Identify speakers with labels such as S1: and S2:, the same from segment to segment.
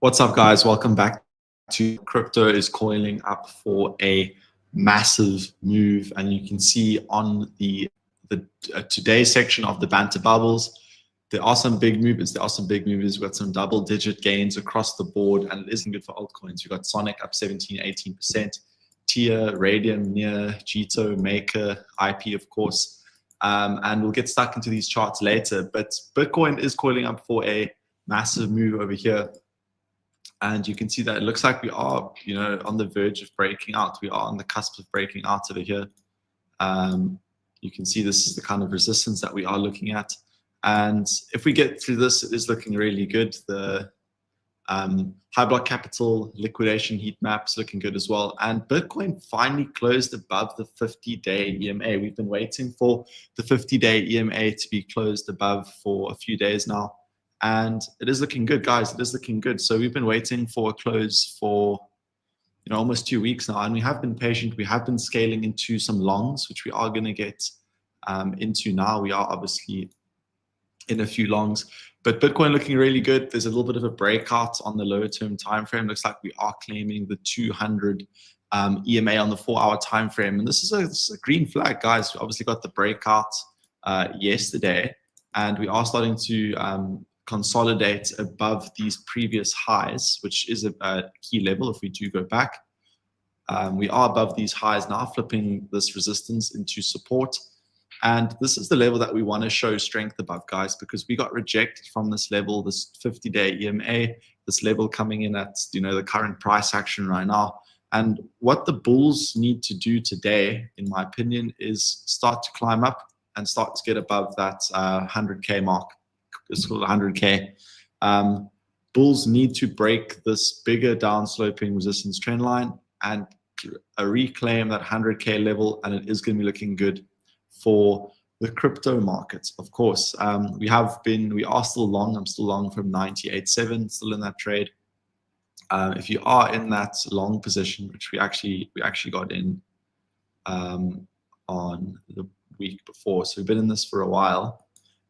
S1: What's up, guys? Welcome back to Crypto is Coiling up for a massive move, and you can see on the today's section of the banter bubbles, there are some big movers. We've got some double-digit gains across the board, and it isn't good for altcoins. We've got Sonic up 17, 18%, Tia, Radium, Near, Jito, Maker, IP, of course, and we'll get stuck into these charts later. But Bitcoin is coiling up for a massive move over here. And you can see that it looks like we are, on the verge of breaking out. We are on the cusp of breaking out over here. You can see this is the kind of resistance that we are looking at. And if we get through this, it is looking really good. The high block capital liquidation heat maps looking good as well. And Bitcoin finally closed above the 50-day EMA. We've been waiting for the 50-day EMA to be closed above for a few days now. And it is looking good, guys. It is looking good. So we've been waiting for a close for almost 2 weeks now, and we have been patient. We have been scaling into some longs, which we are going to get into now. We are obviously in a few longs, but Bitcoin looking really good. There's a little bit of a breakout on the lower term time frame. Looks like we are claiming the 200 EMA on the 4-hour time frame, and this is a green flag, guys. We obviously got the breakout yesterday, and we are starting to consolidate above these previous highs, which is a key level if we do go back. We are above these highs now, flipping this resistance into support. And this is the level that we want to show strength above, guys, because we got rejected from this level, this 50-day EMA, this level coming in at the current price action right now. And what the bulls need to do today, in my opinion, is start to climb up and start to get above that 100K mark. It's called 100K. Bulls need to break this bigger downsloping resistance trend line and reclaim that 100K level, and it is going to be looking good for the crypto markets. Of course, we are still long. I'm still long from 98.7, still in that trade. If you are in that long position, which we actually got in on the week before, so we've been in this for a while.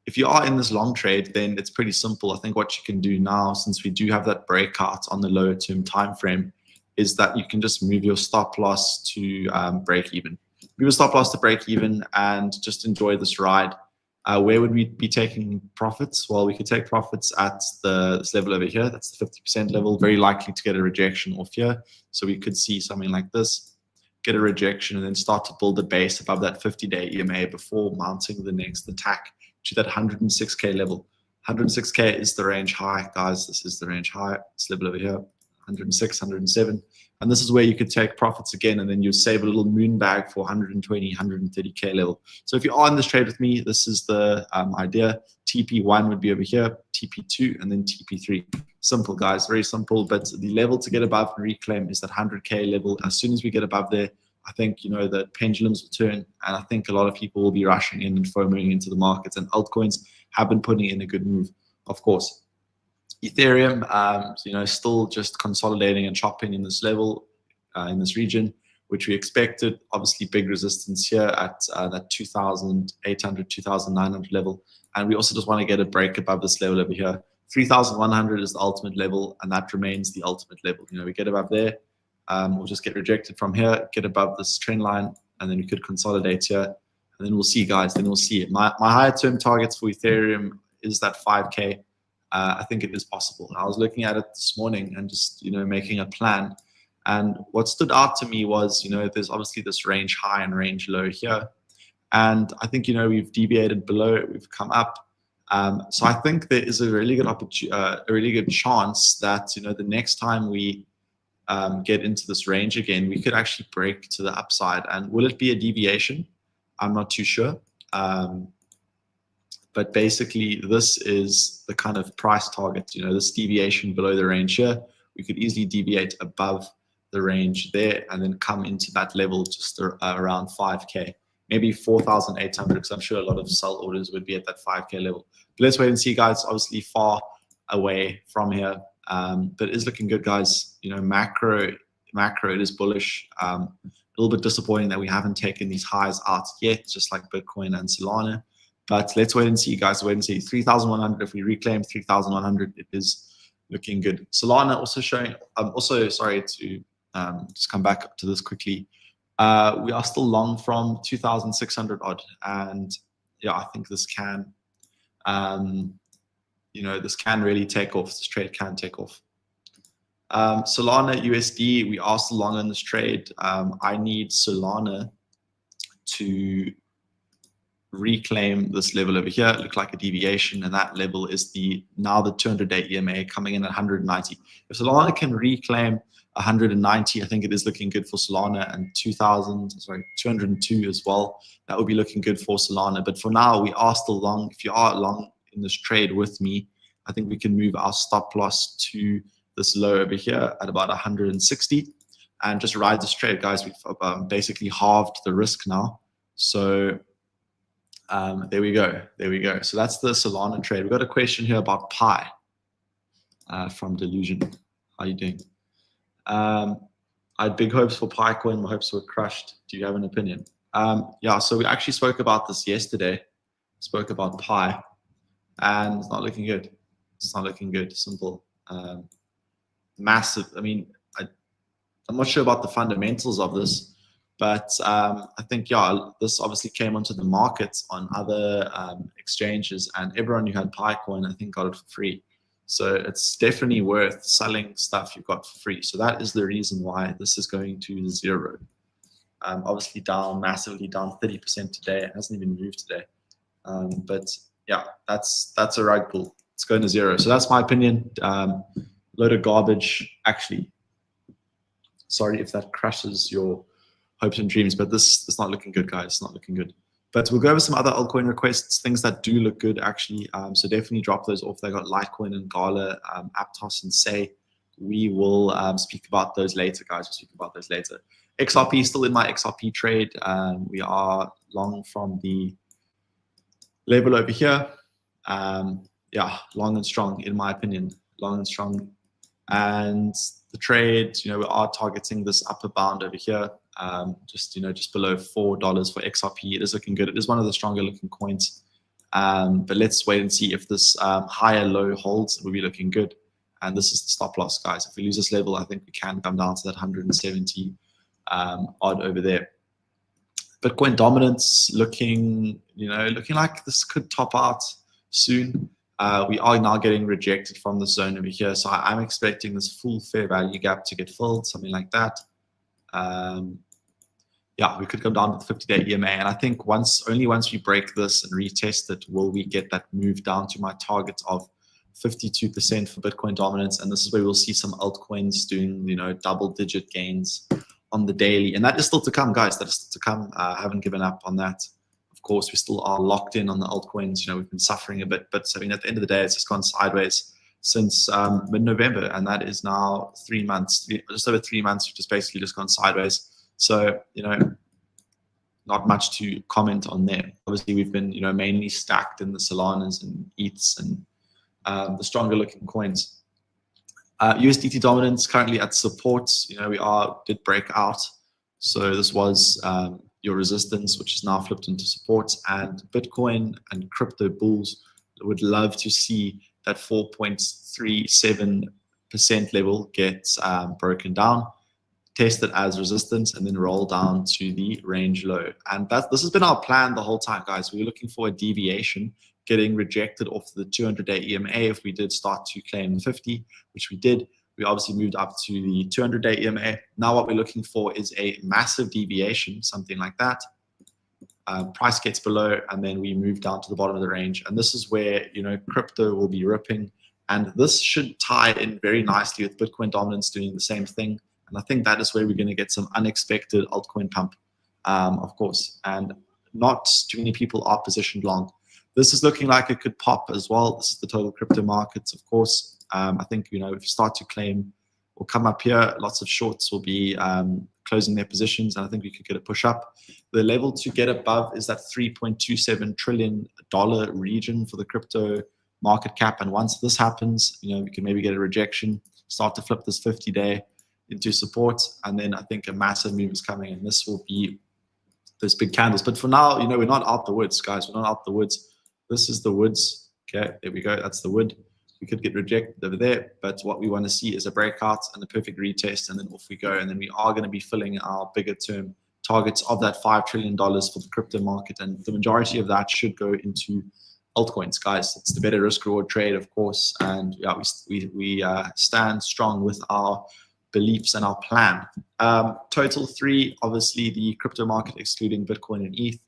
S1: If you are in this long trade, then it's pretty simple. I think what you can do now, since we do have that breakout on the lower term time frame, is that you can just move your stop loss to break even. Move your stop loss to break even and just enjoy this ride. Where would we be taking profits? Well, we could take profits at this level over here. That's the 50% level. Very likely to get a rejection off here. So we could see something like this, get a rejection, and then start to build a base above that 50-day EMA before mounting the next attack to that 106K level. 106K is the range high, guys. This is the range high. This level over here, 106, 107. And this is where you could take profits again, and then you save a little moon bag for 120, 130K level. So if you are in this trade with me, this is the idea. TP1 would be over here, TP2, and then TP3. Simple, guys, very simple. But the level to get above and reclaim is that 100K level. As soon as we get above there, I think, the pendulums will turn, and I think a lot of people will be rushing in and FOMOing into the markets, and altcoins have been putting in a good move, of course. Ethereum, still just consolidating and chopping in this level, in this region, which we expected. Obviously, big resistance here at that 2,800, 2,900 level. And we also just want to get a break above this level over here. 3,100 is the ultimate level, and that remains the ultimate level. We get above there. We'll just get rejected from here, get above this trend line, and then we could consolidate here. And then we'll see, guys. Then we'll see. My higher term targets for Ethereum is that 5K. I think it is possible. I was looking at it this morning and just, making a plan. And what stood out to me was, there's obviously this range high and range low here. And I think, we've deviated below it. We've come up. So I think there is a really good a really good chance that, the next time we get into this range again, we could actually break to the upside. And will it be a deviation? I'm not too sure. But basically, this is the kind of price target, this deviation below the range here. We could easily deviate above the range there and then come into that level just around 5K, maybe 4,800, because I'm sure a lot of sell orders would be at that 5K level. But let's wait and see, guys. Obviously far away from here. But it is looking good, guys. Macro, it is bullish. A little bit disappointing that we haven't taken these highs out yet, just like Bitcoin and Solana. But let's wait and see, guys. Wait and see. 3,100. If we reclaim 3,100, it is looking good. Solana also showing. Also, sorry to just come back to this quickly. We are still long from 2,600 odd, and yeah, I think this can, this can really take off. This trade can take off. Solana USD, we are still long on this trade. I need Solana to reclaim this level over here. It looked like a deviation, and that level is now the 200-day EMA coming in at 190. If Solana can reclaim 190, I think it is looking good for Solana, and 202 as well. That would be looking good for Solana. But for now, we are still long. If you are long in this trade with me, I think we can move our stop loss to this low over here at about 160 and just ride this trade, guys. We've basically halved the risk now. So there we go. There we go. So that's the Solana trade. We've got a question here about Pi from Delusion. How are you doing? I had big hopes for Picoin. My hopes were crushed. Do you have an opinion? Yeah, so we actually spoke about this yesterday. Spoke about Pi, and it's not looking good. It's not looking good. Simple. Massive. I mean, I'm not sure about the fundamentals of this, but I think, yeah, this obviously came onto the market on other exchanges, and everyone who had Picoin, I think, got it for free. So it's definitely worth selling stuff you got for free. So that is the reason why this is going to zero. Obviously down massively, down 30% today. It hasn't even moved today. But yeah, that's a rug pull. It's going to zero. So that's my opinion. Load of garbage, actually. Sorry if that crushes your hopes and dreams, but this is not looking good, guys. It's not looking good. But we'll go over some other altcoin requests, things that do look good, actually. So definitely drop those off. They got Litecoin and Gala, Aptos and Say. We will speak about those later, guys. We'll speak about those later. XRP, still in my XRP trade. We are long from the level over here. Yeah, long and strong, in my opinion. Long and strong. And the trade, we are targeting this upper bound over here. Just below $4 for XRP. It is looking good. It is one of the stronger looking coins. But let's wait and see if this higher low holds. It will be looking good. And this is the stop loss, guys. If we lose this level, I think we can come down to that 170 odd over there. Bitcoin dominance looking like this could top out soon. We are now getting rejected from the zone over here. So I'm expecting this full fair value gap to get filled, something like that. Yeah, we could come down to the 50-day EMA. And I think only once we break this and retest it, will we get that move down to my target of 52% for Bitcoin dominance. And this is where we'll see some altcoins doing, double-digit gains on the daily. And that is still to come, guys. That is still to come. I haven't given up on that. Of course, we still are locked in on the altcoins. We've been suffering a bit. But I mean, at the end of the day, it's just gone sideways since mid-November. And that is now 3 months, just over 3 months, which is basically just gone sideways. So, not much to comment on there. Obviously, we've been, mainly stacked in the Solanas and ETHs and the stronger looking coins. USDT dominance currently at supports. We did break out. So this was your resistance, which is now flipped into supports. And Bitcoin and crypto bulls would love to see that 4.37% level get broken down, tested as resistance, and then roll down to the range low. And this has been our plan the whole time, guys. We were looking for a deviation, getting rejected off the 200-day EMA if we did start to claim 50, which we did. We obviously moved up to the 200-day EMA. Now what we're looking for is a massive deviation, something like that. Price gets below, and then we move down to the bottom of the range. And this is where, crypto will be ripping. And this should tie in very nicely with Bitcoin dominance doing the same thing. And I think that is where we're going to get some unexpected altcoin pump, of course. And not too many people are positioned long. This is looking like it could pop as well. This is the total crypto markets, of course. I think, if you start to claim or come up here, lots of shorts will be closing their positions. And I think we could get a push up. The level to get above is that $3.27 trillion region for the crypto market cap. And once this happens, we can maybe get a rejection, start to flip this 50-day into support, and then I think a massive move is coming, and this will be those big candles. But for now, we're not out the woods, guys. We're not out the woods. This is the woods. Okay, there we go. That's the wood. We could get rejected over there, but what we want to see is a breakout and a perfect retest, and then off we go. And then we are going to be filling our bigger term targets of that $5 trillion for the crypto market, and the majority of that should go into altcoins, guys. It's the better risk reward trade, of course, and yeah, we stand strong with our beliefs and our plan. Total 3, obviously the crypto market excluding Bitcoin and ETH,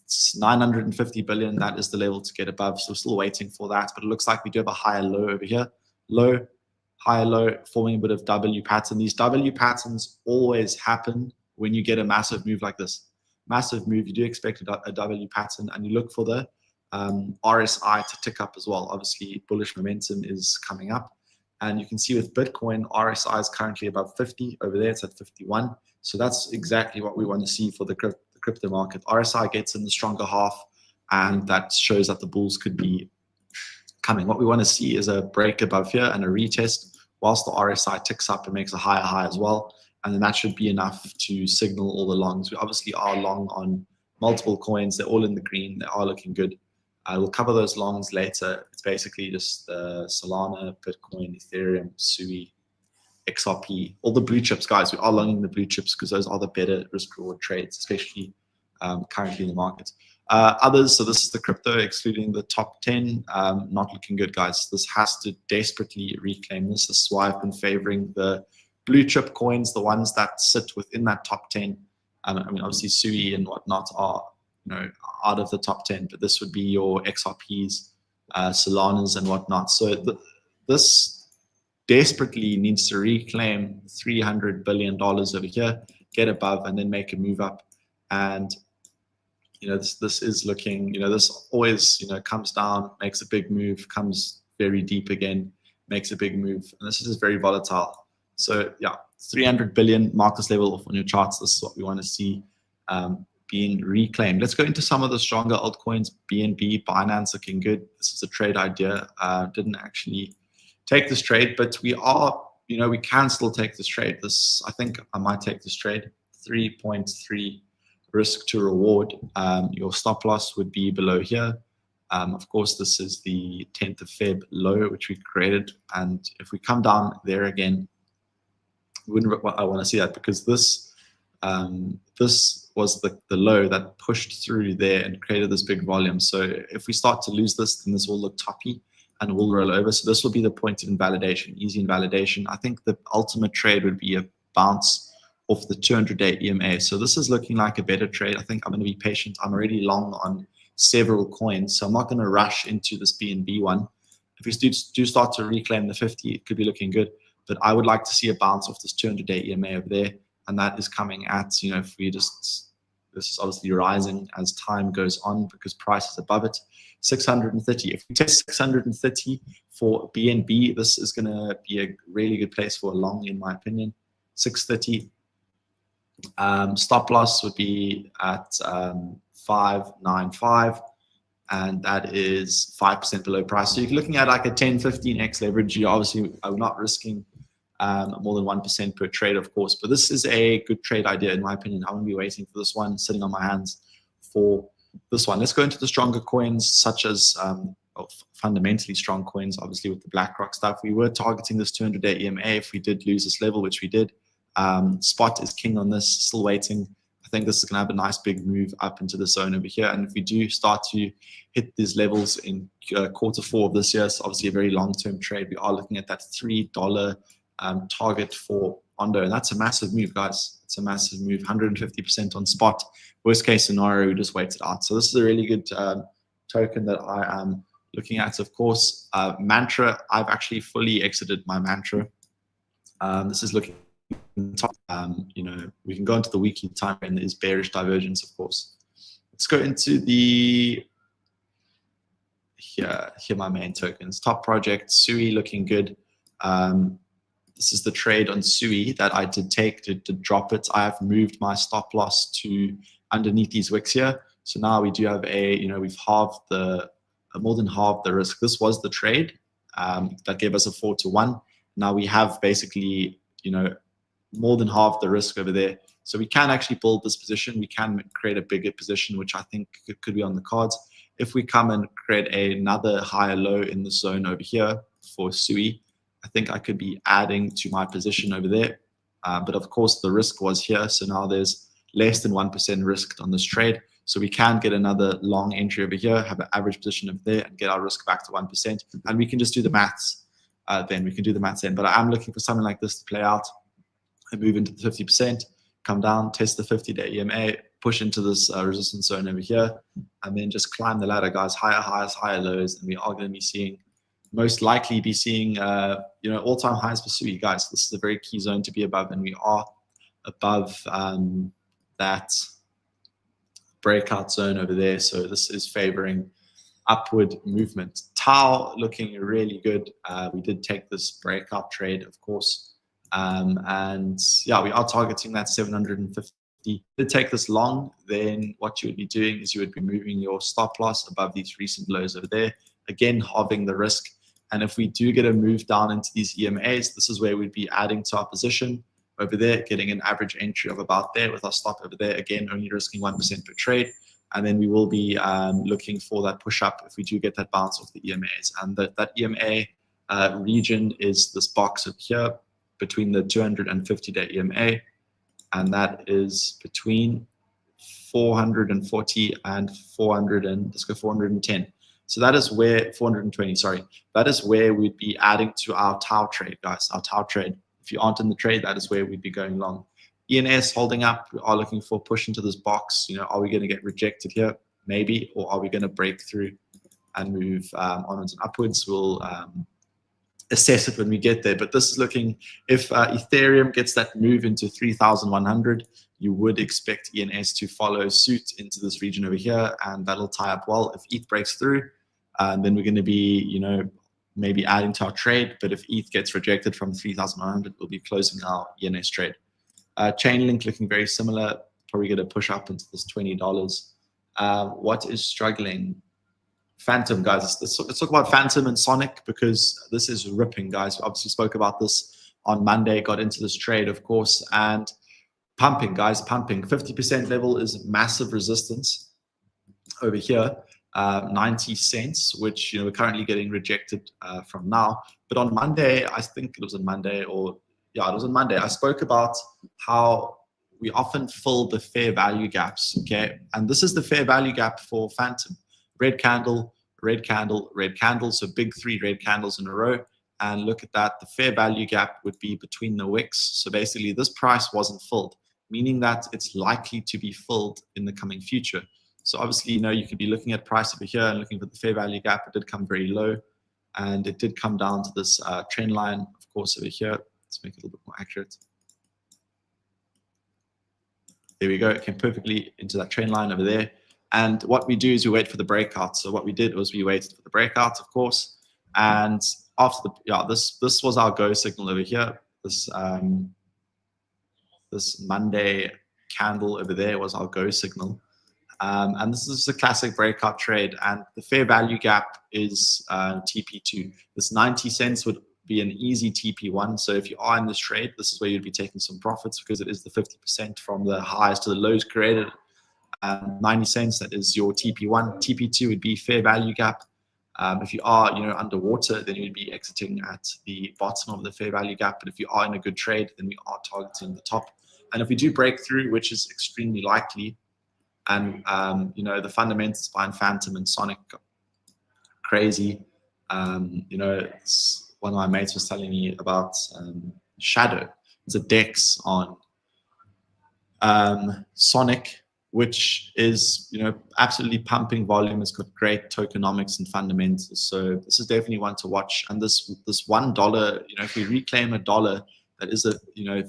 S1: it's 950 billion. That is the level to get above, so we're still waiting for that, but it looks like we do have a higher low over here. Low, higher low, forming a bit of W pattern. These W patterns always happen when you get a massive move like this. Massive move, you do expect a W pattern, and you look for the RSI to tick up as well. Obviously, bullish momentum is coming up. And you can see with Bitcoin, RSI is currently above 50. Over there, it's at 51. So that's exactly what we want to see for the crypto market. RSI gets in the stronger half, and that shows that the bulls could be coming. What we want to see is a break above here and a retest, whilst the RSI ticks up and makes a higher high as well. And then that should be enough to signal all the longs. We obviously are long on multiple coins. They're all in the green. They are looking good. We'll cover those longs later. It's basically just Solana, Bitcoin, Ethereum, Sui, XRP, all the blue chips, guys. We are longing the blue chips because those are the better risk reward trades, especially currently in the market. Others, so this is the crypto excluding the top 10, not looking good, guys. This has to desperately reclaim this. This is why I've been favoring the blue chip coins, the ones that sit within that top 10. I mean, obviously Sui and whatnot are, you know, out of the top 10, but this would be your XRPs, Solanas and whatnot. So this desperately needs to reclaim $300 billion over here, get above, and then make a move up. And you know, this is looking, you know, this always, you know, comes down, makes a big move, comes very deep again, makes a big move, and this is very volatile. So yeah, 300 billion, mark this level off on your charts. This is what we want to see being reclaimed. Let's go into some of the stronger altcoins. BNB, Binance looking good. This is a trade idea. Didn't actually take this trade, but we are, you know, we can still take this trade. This, I think I might take this trade. 3.3 risk to reward. Your stop loss would be below here. Of course, this is the 10th of Feb low, which we created. And if we come down there again, I want to see that, because this this was the low that pushed through there and created this big volume. So if we start to lose this, then this will look toppy and will roll over. So this will be the point of invalidation, easy invalidation. I think the ultimate trade would be a bounce off the 200-day EMA. So this is looking like a better trade. I think I'm going to be patient. I'm already long on several coins, so I'm not going to rush into this BNB one. If we do start to reclaim the 50, it could be looking good. But I would like to see a bounce off this 200-day EMA over there. And that is coming at, you know, if we just, this is obviously rising as time goes on because price is above it. 630. If we test 630 for BNB, this is going to be a really good place for a long, in my opinion. 630. Stop loss would be at 595, and that is 5% below price. So you're looking at like a 10-15x leverage. You obviously are not risking more than 1% per trade, of course, but this is a good trade idea in my opinion. I won't be waiting for this one, sitting on my hands for this one. Let's go into the stronger coins, such as fundamentally strong coins, obviously with the BlackRock stuff. We were targeting this 200-day EMA if we did lose this level, which we did. Spot is king on this, still waiting. I think this is going to have a nice big move up into the zone over here. And if we do start to hit these levels in Q4 of this year, it's obviously a very long-term trade. We are looking at that $3 target for Ondo, and that's a massive move, guys. It's a massive move, 150% on spot. Worst case scenario, we just wait it out. So this is a really good token that I am looking at. Of course, Mantra, I've actually fully exited my Mantra. This is looking top. You know, we can go into the weekly time frame. There's bearish divergence, of course. Let's go into the here my main tokens. Top project, Sui looking good. This is the trade on Sui that I did take to drop it. I have moved my stop loss to underneath these wicks here. So now we do have a, you know, we've halved the, more than halved the risk. This was the trade that gave us a 4-to-1. Now we have basically, you know, more than half the risk over there. So we can actually build this position. We can create a bigger position, which I think could be on the cards. if we come and create another higher low in the zone over here for SUI, I think I could be adding to my position over there. But of course, the risk was here. So now there's less than 1% risk on this trade. So we can get another long entry over here, have an average position over there, and get our risk back to 1%. And we can just do the maths then. We can do the maths then. But I'm looking for something like this to play out and move into the 50%, come down, test the 50-day EMA, push into this resistance zone over here, and then just climb the ladder, guys. Higher highs, higher lows. And we are going to be seeing, most likely be seeing, all-time highs for SUI, guys. This is a very key zone to be above, and we are above that breakout zone over there. So this is favoring upward movement. Tau looking really good. We did take this breakout trade, of course. And yeah, we are targeting that 750. To take this long, then what you would be doing is you would be moving your stop loss above these recent lows over there. Again, halving the risk. And if we do get a move down into these EMAs, this is where we'd be adding to our position over there, getting an average entry of about there with our stop over there. Again, only risking 1% per trade. And then we will be looking for that push up if we do get that bounce off the EMAs. And that EMA region is this box up here between the 250-day EMA. And that is between 440 and 400 and let's go 410. So that is where 420, sorry. That is where we'd be adding to our Tau trade, guys, our Tau trade. If you aren't in the trade, that is where we'd be going long. ENS holding up, we are looking for a push into this box. Are we going to get rejected here? Maybe, or are we going to break through and move onwards and upwards? We'll assess it when we get there. But this is looking, if Ethereum gets that move into 3,100, you would expect ENS to follow suit into this region over here, and that'll tie up well. If ETH breaks through, then we're going to be, maybe adding to our trade. But if ETH gets rejected from 3,100, we'll be closing our ENS trade. Chainlink looking very similar, probably going to push up into this $20. What is struggling? Phantom, guys. Let's talk about Phantom and Sonic, because this is ripping, guys. We obviously spoke about this on Monday, got into this trade, of course, and pumping, guys, pumping. 50% level is massive resistance over here. 90 cents, which we're currently getting rejected from now. But on Monday, I think it was on Monday, or yeah, it was on Monday, I spoke about how we often fill the fair value gaps, okay? And this is the fair value gap for Phantom. Red candle, red candle, red candle. So big 3 red candles in a row. And look at that. The fair value gap would be between the wicks. So basically this price wasn't filled, meaning that it's likely to be filled in the coming future. So obviously, you could be looking at price over here and looking for the fair value gap. It did come very low, and it did come down to this trend line, of course, over here. Let's make it a little bit more accurate. There we go. It came perfectly into that trend line over there. And what we do is we wait for the breakout. So what we did was we waited for the breakout, of course. And after this was our go signal over here. This Monday candle over there was our go signal. And this is a classic breakout trade. And the fair value gap is TP2. This 90 cents would be an easy TP1. So if you are in this trade, this is where you'd be taking some profits, because it is the 50% from the highs to the lows created. 90 cents, that is your TP1. TP2 would be fair value gap. If you are underwater, then you'd be exiting at the bottom of the fair value gap. But if you are in a good trade, then we are targeting the top. And if we do break through, which is extremely likely, and the fundamentals behind Phantom and Sonic, crazy. One of my mates was telling me about Shadow. It's a DEX on Sonic, which is absolutely pumping volume. It's got great tokenomics and fundamentals. So this is definitely one to watch. And this $1, if we reclaim $1, that is a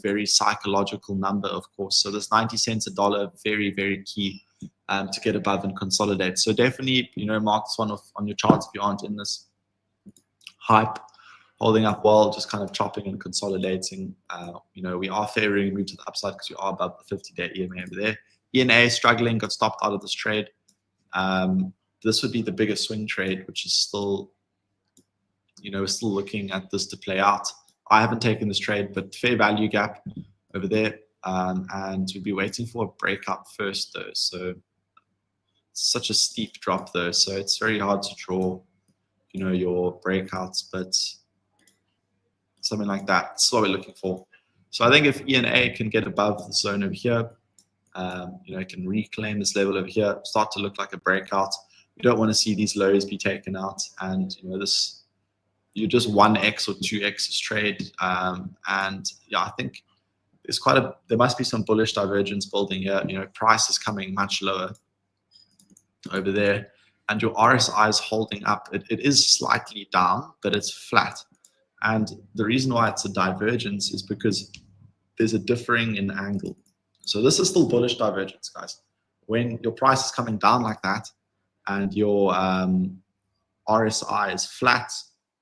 S1: very psychological number, of course. So this 90 cents a dollar, very, very key to get above and consolidate. So definitely mark this one off on your charts if you aren't in this hype. Holding up well, just kind of chopping and consolidating. We are favoring a move to the upside because we are above the 50-day EMA over there. ENA struggling, got stopped out of this trade. This would be the biggest swing trade, which is still, we're still looking at this to play out. I haven't taken this trade, but fair value gap over there. And we'll be waiting for a breakout first, though. So such a steep drop though, so it's very hard to draw, you know, your breakouts, but something like that. That's what we're looking for. So I think if ENA can get above the zone over here, you know, it can reclaim this level over here, start to look like a breakout. You don't want to see these lows be taken out, and you know, this, you're just 1x or 2x trade. And yeah, I think there's there must be some bullish divergence building here. You know, price is coming much lower over there, and your RSI is holding up. It is slightly down, but it's flat. And the reason why it's a divergence is because there's a differing in angle. So this is still bullish divergence, guys. When your price is coming down like that and your RSI is flat,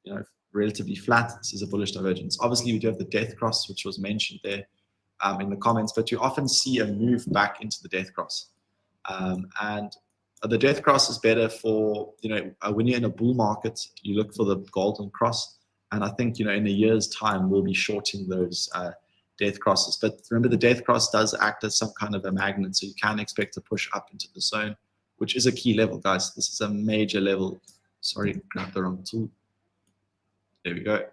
S1: you know, relatively flat, this is a bullish divergence. Obviously, we do have the death cross, which was mentioned there in the comments, but you often see a move back into the death cross. And the death cross is better for, you know, when you're in a bull market, you look for the golden cross. And I think, you know, in a year's time, we'll be shorting those death crosses. But remember, the death cross does act as some kind of a magnet, so you can expect to push up into the zone, which is a key level, guys. This is a major level. Sorry, grabbed the wrong tool. There we go.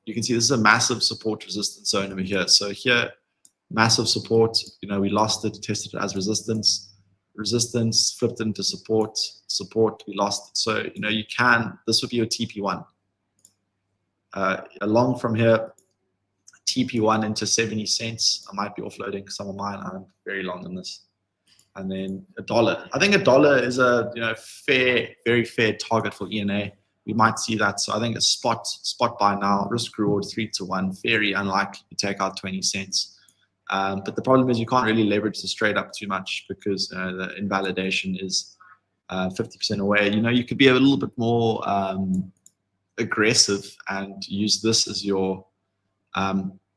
S1: You can see this is a massive support resistance zone over here. So here, massive support. You know, we lost it, tested it as resistance. Resistance flipped into support. Support, we lost it. So, you know, you can, this would be your TP1. Along from here, TP1 into 70 cents. I might be offloading some of mine. I'm very long on this. And then $1. I think $1 is a, you know, fair, very fair target for ENA. We might see that. So I think a spot buy now, risk reward 3-1, very unlikely to take out 20 cents. But the problem is you can't really leverage the straight up too much because the invalidation is 50% away. You know, you could be a little bit more aggressive and use this as your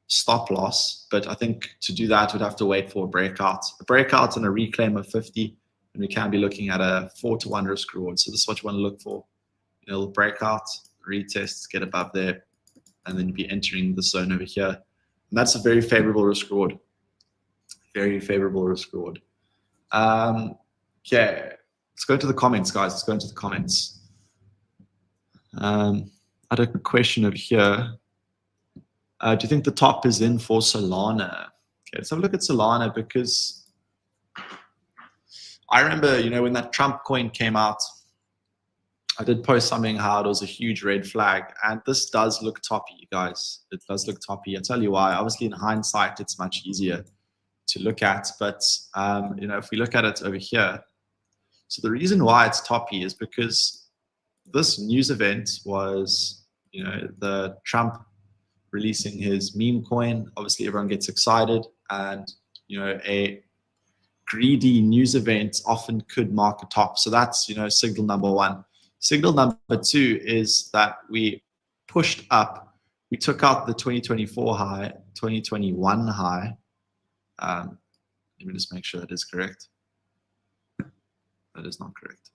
S1: stop loss, but I think to do that we'd have to wait for a breakout and a reclaim of 50, and we can be looking at a 4-1 risk reward. So this is what you want to look for. You know, breakout, retest, get above there, and then you'd be entering the zone over here, and that's a very favorable risk reward. Very favorable risk reward. Okay, let's go to the comments, guys. Let's go into the comments. I had a question over here. Do you think the top is in for Solana? Okay, let's have a look at Solana, because I remember, you know, when that Trump coin came out, I did post something how it was a huge red flag, and this does look toppy, guys. It does look toppy. I'll tell you why. Obviously, in hindsight, it's much easier to look at, but you know, if we look at it over here, so the reason why it's toppy is because this news event was, you know, the Trump releasing his meme coin. Obviously, everyone gets excited, and you know, a greedy news event often could mark a top. So that's, you know, signal number one. Signal number two is that we pushed up. We took out the 2024 high, 2021 high. Let me just make sure that is correct. That is not correct.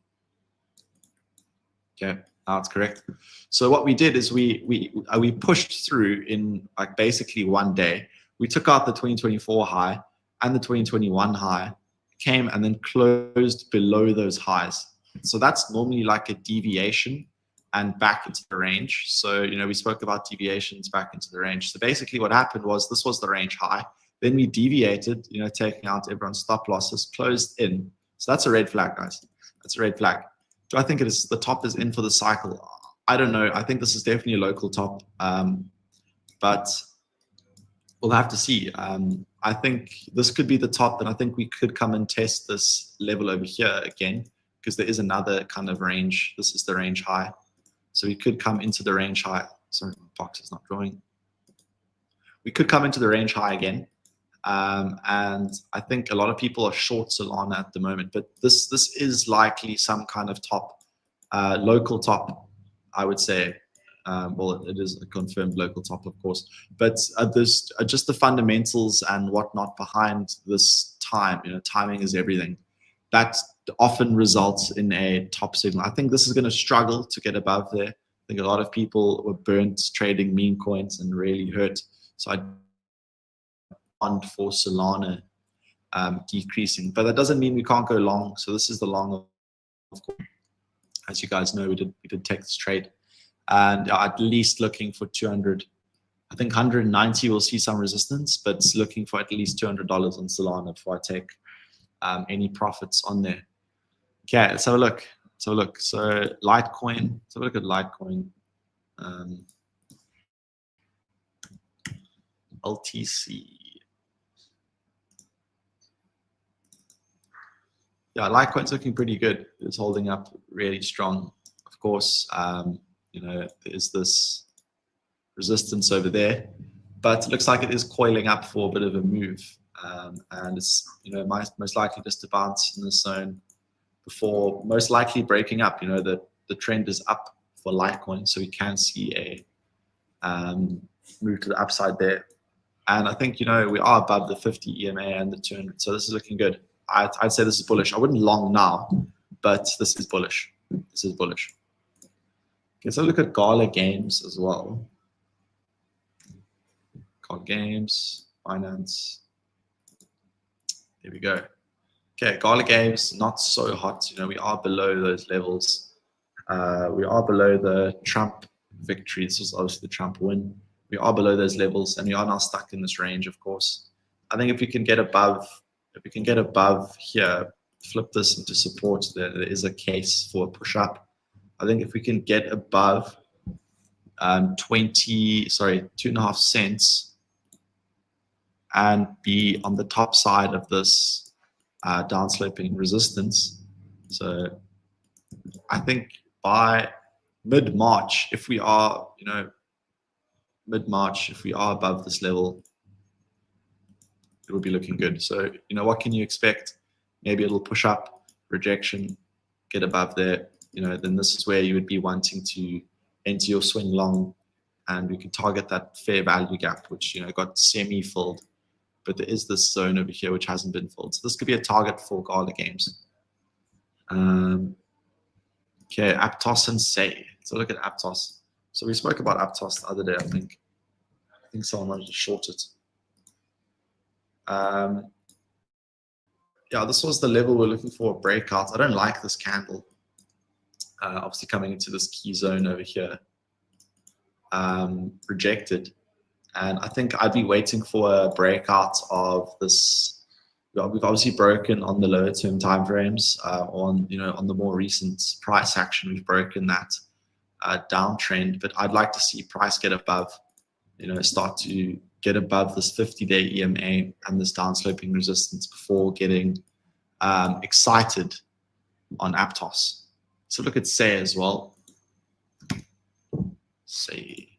S1: Okay, now it's correct. So what we did is we pushed through in like basically one day. We took out the 2024 high and the 2021 high, came and then closed below those highs. So that's normally like a deviation and back into the range. So, you know, we spoke about deviations back into the range. So basically what happened was this was the range high. Then we deviated, you know, taking out everyone's stop losses, closed in. So that's a red flag, guys. That's a red flag. Do I think it is the top is in for the cycle? I don't know. I think this is definitely a local top, but we'll have to see. I think this could be the top, and I think we could come and test this level over here again, because there is another kind of range. This is the range high. So we could come into the range high. Sorry, my box is not drawing. We could come into the range high again. And I think a lot of people are short Solana at the moment, but this is likely some kind of top, local top, I would say. Well, it is a confirmed local top, of course, but there's just the fundamentals and whatnot behind this time. You know, timing is everything. That often results in a top signal. I think this is going to struggle to get above there. I think a lot of people were burnt trading meme coins and really hurt. So I want for Solana decreasing, but that doesn't mean we can't go long. So this is the long course. As you guys know, we did take this trade, and at least looking for 200. I think 190 will see some resistance, but it's looking for at least $200 on Solana before I take any profits on there. Okay, let's have a look. So Litecoin. Let's have a look at Litecoin. LTC. Yeah, Litecoin's looking pretty good. It's holding up really strong. Of course, there's this resistance over there, but it looks like it is coiling up for a bit of a move, and it's most likely just to bounce in this zone before most likely breaking up. The trend is up for Litecoin, so we can see a move to the upside there. And I think we are above the 50 EMA and the 200, so this is looking good. I'd say this is bullish. I wouldn't long now, but this is bullish. This is bullish. Okay, so look at Gala Games as well. Gala Games, Finance. There we go. Okay, Gala Games, not so hot. We are below those levels. We are below the Trump victory. This was obviously the Trump win. We are below those levels, and we are now stuck in this range, of course. I think if we can get above here, flip this into support, there is a case for a push up. I think if we can get above 2.5 cents and be on the top side of this downsloping resistance. So I think by mid-March, if we are, mid-March, if we are above this level, it will be looking good. So, what can you expect? Maybe it'll push up, rejection, get above there. Then this is where you would be wanting to enter your swing long, and we can target that fair value gap, which, got semi-filled. But there is this zone over here which hasn't been filled. So this could be a target for Gala Games. Okay, Aptos and Say. So look at Aptos. So we spoke about Aptos the other day, I think. I think someone wanted to short it. Yeah, this was the level we're looking for a breakout. I don't like this candle. Obviously coming into this key zone over here. Rejected. And I think I'd be waiting for a breakout of this. We've obviously broken on the lower term timeframes. On the more recent price action, we've broken that downtrend. But I'd like to see price get above, start to get above this 50-day EMA and this downsloping resistance before getting excited on Aptos. So look at Say as well. Say.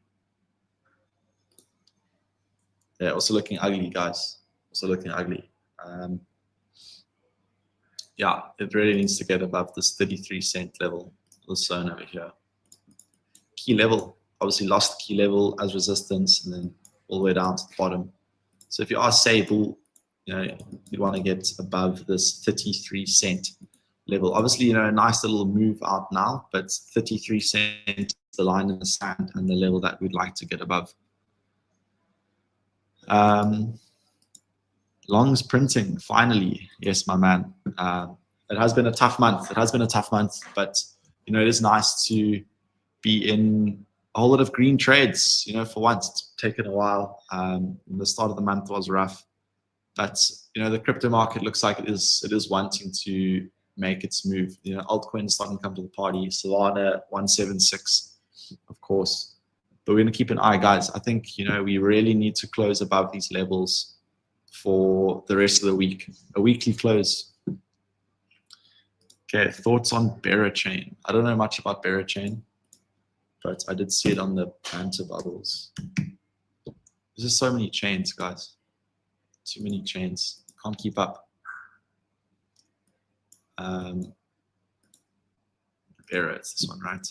S1: Yeah, also looking ugly, guys. Also looking ugly. Yeah, it really needs to get above this 33-cent level, this zone over here. Key level, obviously lost key level as resistance, and then all the way down to the bottom. So if you are Say bull, you want to get above this 33-cent level. Obviously, a nice little move out now, but 33 cents is the line in the sand and the level that we'd like to get above. Longs printing, finally. Yes, my man. It has been a tough month. It has been a tough month, but it is nice to be in a whole lot of green trades. For once, it's taken a while. The start of the month was rough, but the crypto market looks like it is wanting to make its move. Altcoin is starting to come to the party. Solana 176, of course. But we're going to keep an eye, guys. I think we really need to close above these levels for the rest of the week. A weekly close. Okay, thoughts on Bearer Chain. I don't know much about Bearer Chain, but I did see it on the Banter bubbles. There's just so many chains, guys. Too many chains. Can't keep up. Bearer, it's this one, right?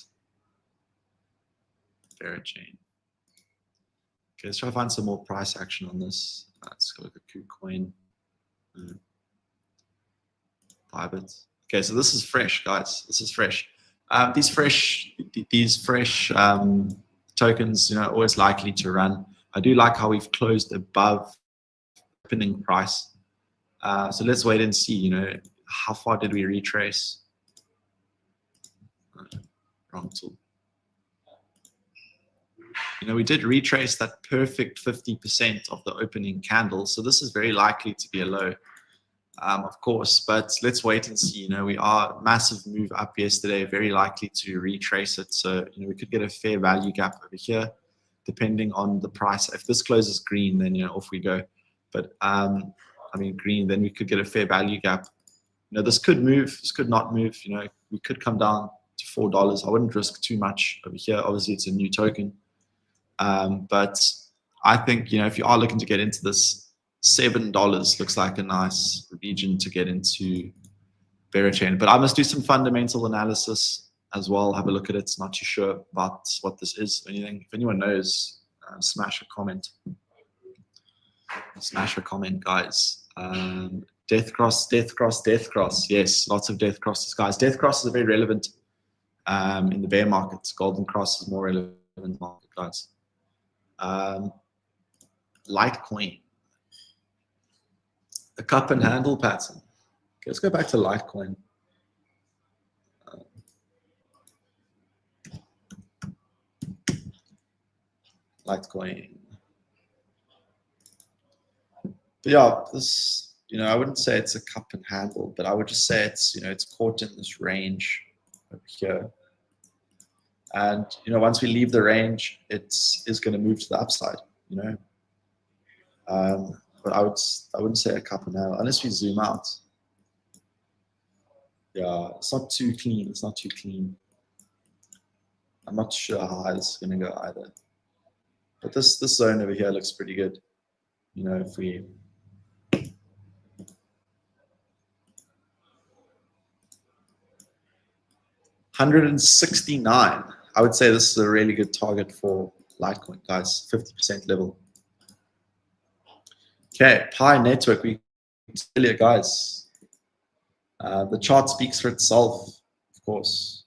S1: Bearer Chain. Okay, let's try to find some more price action on this. Let's go look at KuCoin. Bybit. Okay, so this is fresh, guys. This is fresh. These fresh tokens, always likely to run. I do like how we've closed above opening price. So let's wait and see. How far did we retrace? Wrong tool. You know, we did retrace that perfect 50% of the opening candle. So this is very likely to be a low, of course, but let's wait and see. You know, we are massive move up yesterday, very likely to retrace it. So, you know, we could get a fair value gap over here, depending on the price. If this closes green, then, you know, off we go. But, I mean, green, then we could get a fair value gap. You know, this could move, this could not move. You know, we could come down to $4. I wouldn't risk too much over here. Obviously, it's a new token. But I think, you know, if you are looking to get into this, $7 looks like a nice region to get into bearer chain. But I must do some fundamental analysis as well. Have a look at it. Not too sure about what this is or anything. If anyone knows, smash a comment. Smash a comment, guys. Death cross, death cross, death cross. Yes, lots of death crosses, guys. Death crosses are very relevant in the bear markets. Golden cross is more relevant in the market, guys. Litecoin, the cup and handle pattern. Okay, let's go back to Litecoin. Litecoin. But yeah, this, you know, I wouldn't say it's a cup and handle, but I would just say it's, you know, it's caught in this range over here. And, you know, once we leave the range, it is going to move to the upside, you know. But I wouldn't say a cup and handle unless we zoom out. Yeah, it's not too clean. It's not too clean. I'm not sure how high it's going to go either. But this zone over here looks pretty good. You know, if we $169, I would say this is a really good target for Litecoin, guys. 50% level. Okay, Pi network. We earlier, guys. The chart speaks for itself, of course.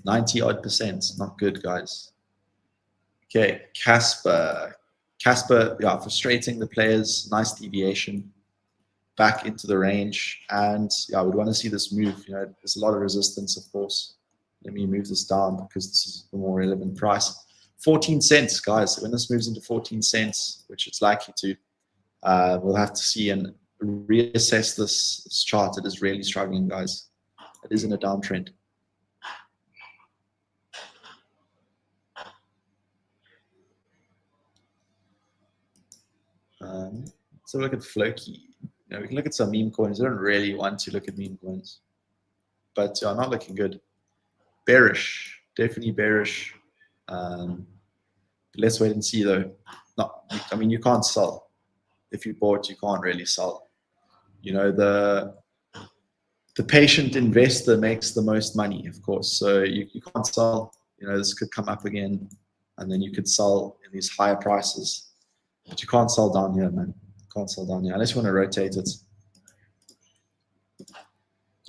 S1: 90-odd%, not good, guys. Okay, Casper. Casper, yeah, frustrating the players. Nice deviation back into the range, and yeah, we'd want to see this move. You know, there's a lot of resistance, of course. Let me move this down because this is the more relevant price. 14 cents, guys. When this moves into 14 cents, which it's likely to, we'll have to see and reassess this chart. It is really struggling, guys. It is in a downtrend. So look at Floki. You know, we can look at some meme coins. I don't really want to look at meme coins, but not looking good. Bearish, definitely bearish. Let's wait and see, though. I mean, you can't sell. If you bought, you can't really sell. You know, the patient investor makes the most money, of course. So you can't sell. You know, this could come up again, and then you could sell in these higher prices. But you can't sell down here, man. You can't sell down here unless you want to rotate it.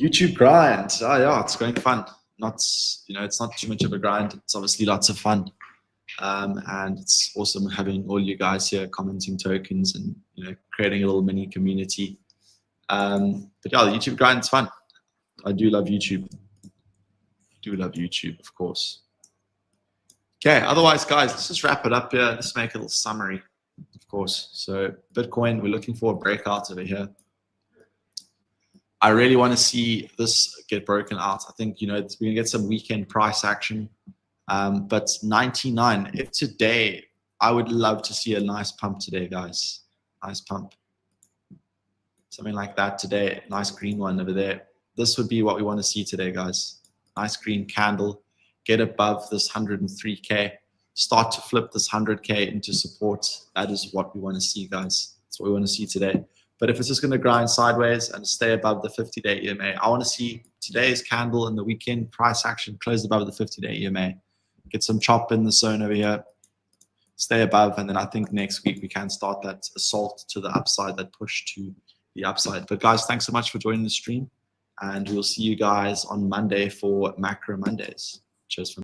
S1: YouTube grind. Oh yeah, it's going fun. Not, you know, it's not too much of a grind. It's obviously lots of fun. And it's awesome having all you guys here commenting tokens and, you know, creating a little mini community. But yeah, the YouTube grind is fun. I do love YouTube. Do love YouTube, of course. Okay, otherwise, guys, let's just wrap it up here. Let's make a little summary, of course. So Bitcoin, we're looking for a breakout over here. I really want to see this get broken out. I think, you know, we're going to get some weekend price action. But 99, if today, I would love to see a nice pump today, guys. Nice pump. Something like that today. Nice green one over there. This would be what we want to see today, guys. Nice green candle. Get above this 103K. Start to flip this 100K into support. That is what we want to see, guys. That's what we want to see today. But if it's just going to grind sideways and stay above the 50-day EMA, I want to see today's candle and the weekend price action close above the 50-day EMA. Get some chop in the zone over here, stay above, and then I think next week we can start that assault to the upside, that push to the upside. But guys, thanks so much for joining the stream, and we'll see you guys on Monday for Macro Mondays. Cheers.